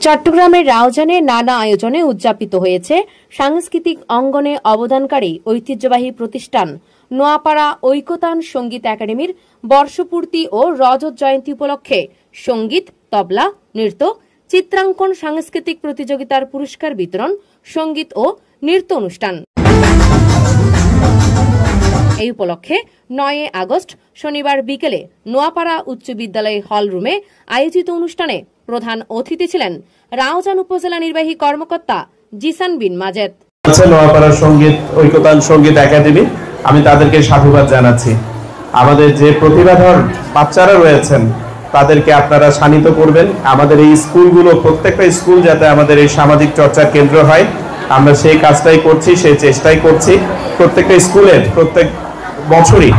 চট্টগ্রামের রাউজানে নানা আয়োজনে উদযাপিত হয়েছে সাংস্কৃতিক অঙ্গনে অবদানকারী ঐতিহ্যবাহী প্রতিষ্ঠান নোয়াপাড়া ঐকতান সঙ্গীত একাডেমির বর্ষপূর্তি ও রজত জয়ন্তী উপলক্ষে সঙ্গীত, তবলা, নৃত্য, চিত্রাঙ্কন সাংস্কৃতিক প্রতিযোগিতার পুরস্কার বিতরণ, সঙ্গীত ও নৃত্য অনুষ্ঠান। এই উপলক্ষে 9 আগস্ট শনিবার বিকেলে নোয়াপাড়া উচ্চ বিদ্যালয় হল রুমে আয়োজিত অনুষ্ঠানে প্রধান অতিথি ছিলেন রাউজান উপজেলা নির্বাহী কর্মকর্তা জিসান বিন মাজেদ। নোয়াপাড়া সঙ্গীত ঐকতান সঙ্গীত একাডেমি, আমি তাদেরকে সাধুবাদ জানাচ্ছি। আমাদের যে প্রতিভাধর বাচ্চারা রয়েছেন তাদেরকে আপনারা শানিত করবেন। আমাদের এই স্কুলগুলো, প্রত্যেকটা স্কুল যাতে আমাদের এই সামাজিক চর্চার কেন্দ্র হয়, আমরা সেই কাজটাই করছি, সেই চেষ্টাই করছি। প্রত্যেকটা স্কুলের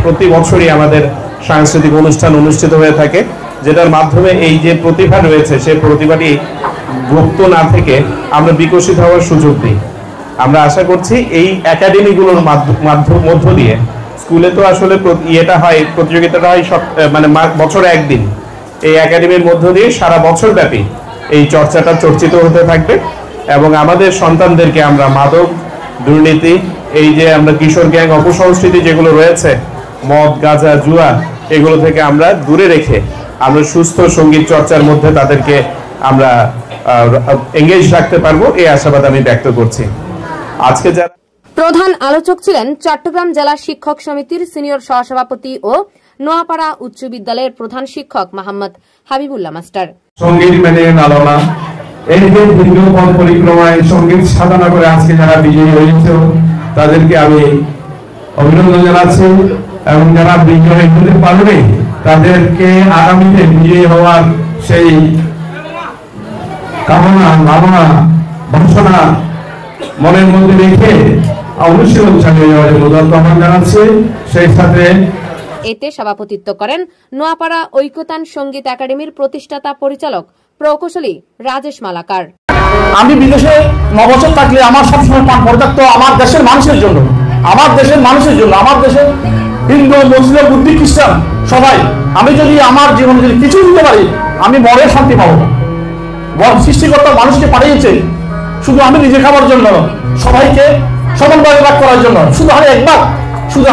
প্রতি বছরই আমাদের সাংস্কৃতিক অনুষ্ঠান অনুষ্ঠিত হয়ে থাকে, যেটার মাধ্যমে এই যে প্রতিভা রয়েছে সেই প্রতিভাটি গুপ্ত না থেকে আমরা বিকশিত হওয়ার সুযোগ দিই। আমরা আশা করছি এই একাডেমিগুলোর মধ্য দিয়ে, স্কুলে তো আসলে প্রতিযোগিতাটা হয় বছরে একদিন, এই একাডেমির মধ্য দিয়ে সারা বছর ব্যাপী এই চর্চাটা চর্চিত হতে থাকবে এবং আমাদের সন্তানদেরকে আমরা মাদক, দুর্নীতি, এই যে আমরা কিশোর গ্যাং অপসংস্কৃতি যেগুলো রয়েছে, মদ, গাঁজা, জুয়া, এগুলো থেকে আমরা দূরে রেখে আমরা সুস্থ সঙ্গীত চর্চার মধ্যে তাদেরকে আমরা এঙ্গেজ রাখতে পারবো, এই আশাবাদ আমি ব্যক্ত করছি। আজকে প্রধান আলোচক ছিলেন চট্টগ্রাম জেলা শিক্ষক সমিতির সিনিয়র সহসভাপতি ও নোয়াপাড়া উচ্চ বিদ্যালয়ের প্রধান শিক্ষক মোহাম্মদ হাবিবুল্লাহ মাস্টার। সঙ্গীত মেনে লালনা, এই যে ভিন্ন পথ পরিক্রমায় সঙ্গীত সাধনা করে আজকে যারা বিজয়ী হয়েছে তাদেরকে আমি অভিনন্দন জানাচ্ছি এবং যারা বিজয়ী হতে পারবে তাদেরকে আগামীতে বিজয়ী হওয়ার সেই কামনা, ভাবনা, বাসনা মনের মধ্যে রেখে অনুশীলন চালিয়ে যাওয়ার জন্য আহ্বান জানাচ্ছি। সেই সাথে এতে সভাপতিত্ব করেন নোয়াপাড়া ঐকতান সঙ্গীত একাডেমির প্রতিষ্ঠাতা পরিচালক প্রকৌশলী রাজেশ মালাকার। আমি বিদেশে 9 বছর থাকলে আমার সবসময় প্রাণ ভরে থাকতো আমার দেশের মানুষের জন্য, আমার দেশের হিন্দু, মুসলিম, বুদ্ধি, খ্রিস্টান সবাই। আমি যদি আমার জীবনে যদি কিছু দিতে পারি, আমি বড় শান্তি পাবো। সৃষ্টিকর্তা মানুষকে পাঠিয়েছে শুধু আমি নিজে খাবার জন্য, সবাইকে সমানভাবে ভাগ করার জন্য। শুধু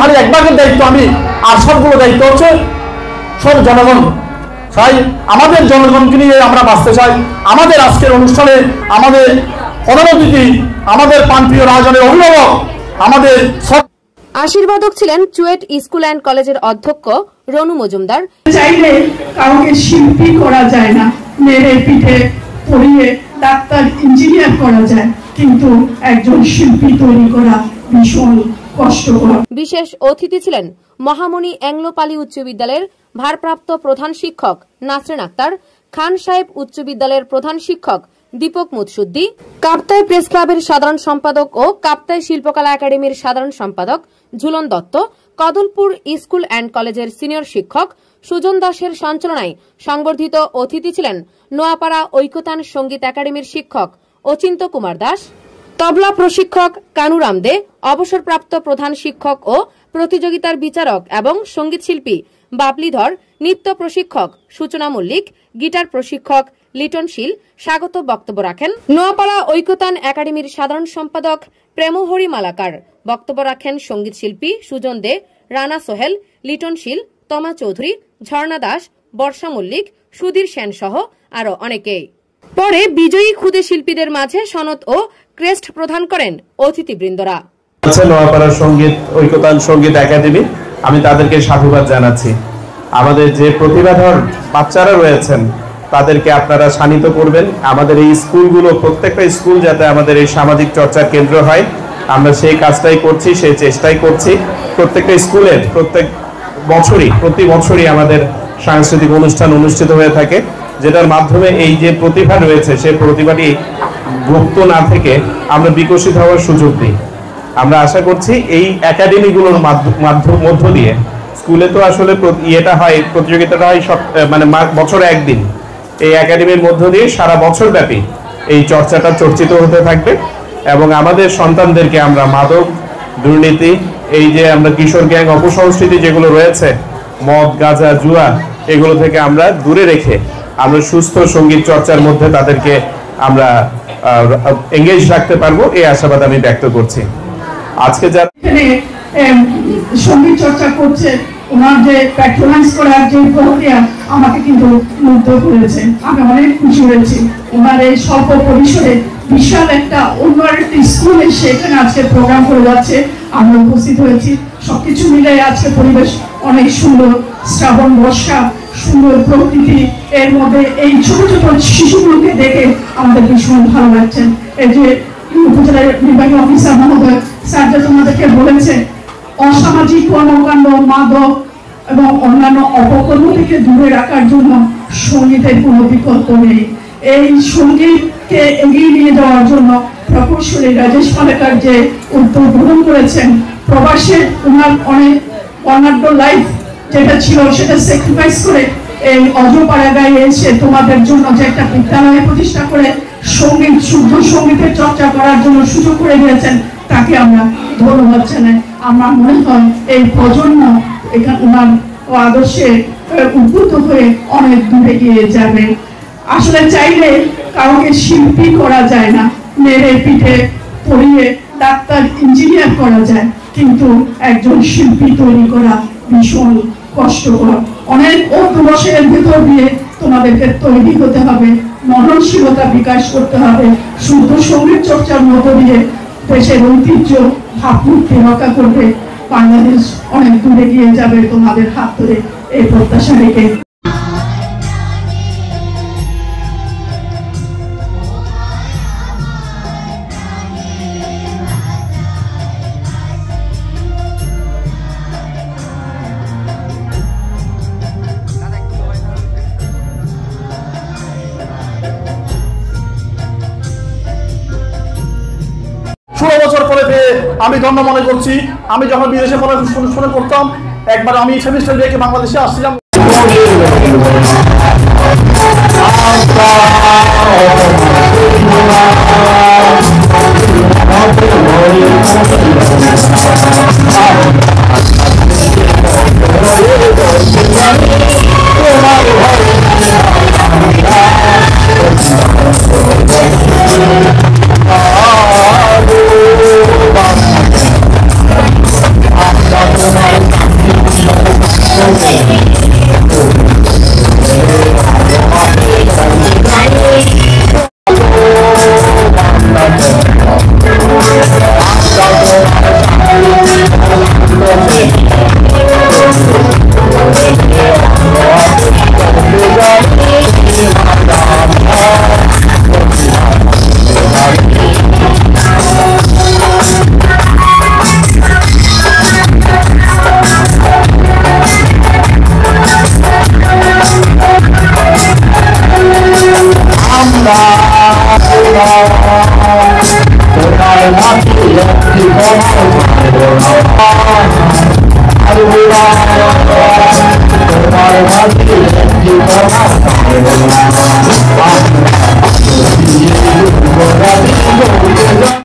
হারি একবারের দায়িত্ব আমি, আর সবগুলো দায়িত্ব হচ্ছে সব জনগণ। তাই আমাদের জনগণকে নিয়ে আমরা বাঁচতে চাই। আমাদের আজকের অনুষ্ঠানে আমাদের প্রধান অতিথি, আমাদের প্রাণপ্রিয় রাজনের অভিভাবক, আমাদের আশীর্বাদক ছিলেন চুয়েট স্কুল অ্যান্ড কলেজের অধ্যক্ষ রনু মজুমদার। চাইলে কাউকে শিল্পী করা যায় না, মেরে পিঠে পড়িয়ে ডাক্তার, ইঞ্জিনিয়ার করা যায়, কিন্তু একজন শিল্পী তৈরি করা ভীষণ কষ্টকর। বিশেষ অতিথি ছিলেন মহামণি অ্যাংলো-পালি উচ্চ বিদ্যালয়ের ভারপ্রাপ্ত প্রধান শিক্ষক নাসরিন আক্তার, খান সাহেব উচ্চ বিদ্যালয়ের প্রধান শিক্ষক দীপক মুদসুদ্দি, কাপ্তাই প্রেস ক্লাবের সাধারণ সম্পাদক ও কাপ্তাই শিল্পকলা একাডেমির সাধারণ সম্পাদক ঝুলন দত্ত, কদলপুর স্কুল অ্যান্ড কলেজের সিনিয়র শিক্ষক সুজন দাসের সঞ্চালনায় সংবর্ধিত অতিথি ছিলেন নোয়াপাড়া ঐকতান সঙ্গীত একাডেমির শিক্ষক অচিন্ত কুমার দাস, তবলা প্রশিক্ষক কানুরাম দে, অবসরপ্রাপ্ত প্রধান শিক্ষক ও প্রতিযোগিতার বিচারক এবং সঙ্গীত শিল্পী বাবলিধর, নৃত্য প্রশিক্ষক সূচনা মল্লিক, গিটার প্রশিক্ষক লিটন শীল স্বাগত বক্তব্য রাখেন। নোয়াপাড়া ঐকতান একাডেমির সাধারণ সম্পাদক প্রেমহরি মালাকার। বক্তব্য রাখেন সঙ্গীত শিল্পী সুজন দে, রানা সোহেল, লিটন শীল, তমা চৌধুরী, ঝর্ণা দাস, বর্ষা মল্লিক, সুধীর সেন সহ আরো অনেকেই। পরে বিজয়ী ক্ষুদে শিল্পীদের মাঝে সনদ ও ক্রেস্ট প্রদান করেন অতিথিবৃন্দরা। নোয়াপাড়া সঙ্গীত ঐকতান সঙ্গীত একাডেমি, আমি তাদেরকে সাধুবাদ জানাচ্ছি। আমাদের যে প্রতিভাধর বাচ্চারা রয়েছেন তাদেরকে আপনারা শানিত করবেন। আমাদের এই স্কুলগুলো, প্রত্যেকটা স্কুল যাতে আমাদের এই সামাজিক চর্চার কেন্দ্র হয়, আমরা সেই কাজটাই করছি, সেই চেষ্টাই করছি। প্রত্যেকটা স্কুলের প্রতি বছরই আমাদের সাংস্কৃতিক অনুষ্ঠান অনুষ্ঠিত হয়ে থাকে, যেটার মাধ্যমে এই যে প্রতিভা রয়েছে সেই প্রতিভাটি গুপ্ত না থেকে আমরা বিকশিত হওয়ার সুযোগ দিই। আমরা আশা করছি এই একাডেমিগুলোর মধ্য দিয়ে, স্কুলে তো আসলে প্রতিযোগিতাটা হয় বছরে একদিন, এই একাডেমির মধ্য দিয়ে সারা বছর ব্যাপী এই চর্চাটা চর্চিত হতে থাকবে এবং আমাদের সন্তানদেরকে আমরা মাদক, দুর্নীতি, এই যে আমরা কিশোর গ্যাং অপসংস্কৃতি যেগুলো রয়েছে, মদ, গাঁজা, জুয়া, এগুলো থেকে আমরা দূরে রেখে আমরা সুস্থ সঙ্গীত চর্চার মধ্যে তাদেরকে আমরা এঙ্গেজ রাখতে পারবো এই আশাবাদ আমি ব্যক্ত করছি। আজকে যারা সঙ্গীত চর্চা করছে, ওনার যে প্যাট্রোনাইজ করার যে প্রক্রিয়া আমাকে কিন্তু মুগ্ধ করেছে। আমি অনেক খুশি হয়েছি ওনার এই স্বল্প পরিসরে বিশাল একটা অন্য একটি স্কুলে সেখানে আজকে প্রোগ্রাম করে যাচ্ছে। আমরা উপস্থিত হয়েছি, সবকিছু মিলে আজকে পরিবেশ অনেক সুন্দর, শ্রাবণ বর্ষা, সুন্দর প্রকৃতি, এর মধ্যে এই ছোট ছোট শিশুগুলোকে দেখে আমাদের ভীষণ ভালো লাগছে। এই যে উপজেলার নির্বাহী অফিসার মহোদয় স্যার যে তোমাদেরকে বলেছে অসামাজিক কর্মকাণ্ড, মাদক এবং অন্যান্য অপকর্ম থেকে দূরে রাখার জন্য সঙ্গীতের কোনো বিকল্প নেই। এই সঙ্গীতকে এগিয়ে নিয়ে যাওয়ার জন্য প্রকৌশলী রাজেশ পালেকার যে উদ্যোগ গ্রহণ করেছেন, প্রবাসে ওনার অনেক অনাঢ্য লাইফ যেটা ছিল সেটা স্যাক্রিফাইস করে এই অজপাড়াগায় এসে তোমাদের জন্য যে একটা বিদ্যালয় প্রতিষ্ঠা করে সঙ্গীত, শুদ্ধ সঙ্গীতের চর্চা করার জন্য সুযোগ করে দিয়েছেন, তাকে আমরা ধন্যবাদ জানাই। আমার মনে হয় এই প্রজন্ম এখানে ওনার আদর্শে উদ্বুদ্ধ হয়ে অনেক দূরে গিয়ে যাবে। আসলে চাইলে কাউকে শিল্পী করা যায় না, মেরে পিঠে পড়িয়ে ডাক্তার ইঞ্জিনিয়ার করা যায়, কিন্তু একজন শিল্পী তৈরি করা ভীষণ কষ্টকর। অনেক অধ্যবসায়ের ভেতর দিয়ে তোমাদেরকে তৈরি হতে হবে, মননশীলতা বিকাশ করতে হবে, শুদ্ধ সঙ্গীত চর্চার মধ্য দিয়ে দেশের ঐতিহ্য ভাবমূর্তি রক্ষা করবে। বাংলাদেশ অনেক দূরে গিয়ে যাবে তোমাদের হাত ধরে, এই প্রত্যাশা রেখে বছর পরে পেয়ে আমি ধন্য মনে করছি। আমি যখন বিদেশে পড়াশোনা করতাম, একবার আমি সেমিস্টার ব্রেকে বাংলাদেশে আসছিলাম। I